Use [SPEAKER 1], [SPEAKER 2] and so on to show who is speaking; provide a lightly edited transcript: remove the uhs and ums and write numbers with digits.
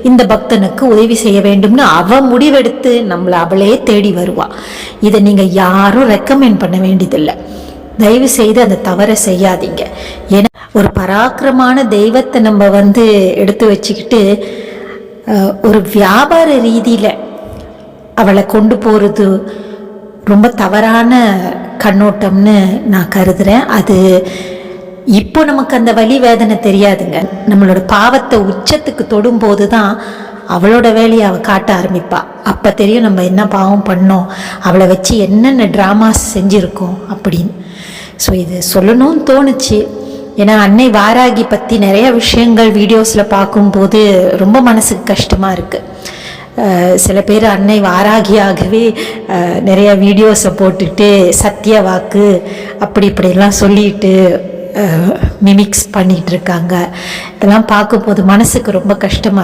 [SPEAKER 1] இந்த பக்தனுக்கு உதவி செய்ய வேண்டும்னு அவ முடிவெடுத்து நம்மளை அவளே தேடி வருவா. இதை நீங்கள் யாரும் ரெக்கமெண்ட் பண்ண வேண்டியதில்லை. தயவு செய்து அந்த தவறை செய்யாதீங்க. ஏன்னா ஒரு பராக்கிரமான தெய்வத்தை நம்ம எடுத்து வச்சுக்கிட்டு ஒரு வியாபார ரீதியில் அவளை கொண்டு போகிறது ரொம்ப தவறான கண்ணோட்டம்னு நான் கருதுகிறேன். அது இப்போ நமக்கு அந்த வலி வேதனை தெரியாதுங்க. நம்மளோட பாவத்தை உச்சத்துக்கு தொடும்போது தான் அவளோட வேலையை அவள் காட்ட ஆரம்பிப்பா. அப்போ தெரியும் நம்ம என்ன பாவம் பண்ணோம், அவளை வச்சு என்னென்ன ட்ராமாஸ் செஞ்சுருக்கோம் அப்படின்னு. ஸோ இது சொல்லணும்னு தோணுச்சு. ஏன்னா அன்னை வாராகி பற்றி நிறைய விஷயங்கள் வீடியோஸில் பார்க்கும்போது ரொம்ப மனசுக்கு கஷ்டமாக இருக்குது. சில பேர் அன்னை வாராகியாகவே நிறைய வீடியோஸை போட்டுட்டு சத்திய வாக்கு அப்படி இப்படிலாம் சொல்லிட்டு மிமிக்ஸ் பண்ணிகிட்டு இருக்காங்க. இதெல்லாம் பார்க்கும்போது மனசுக்கு ரொம்ப கஷ்டமாக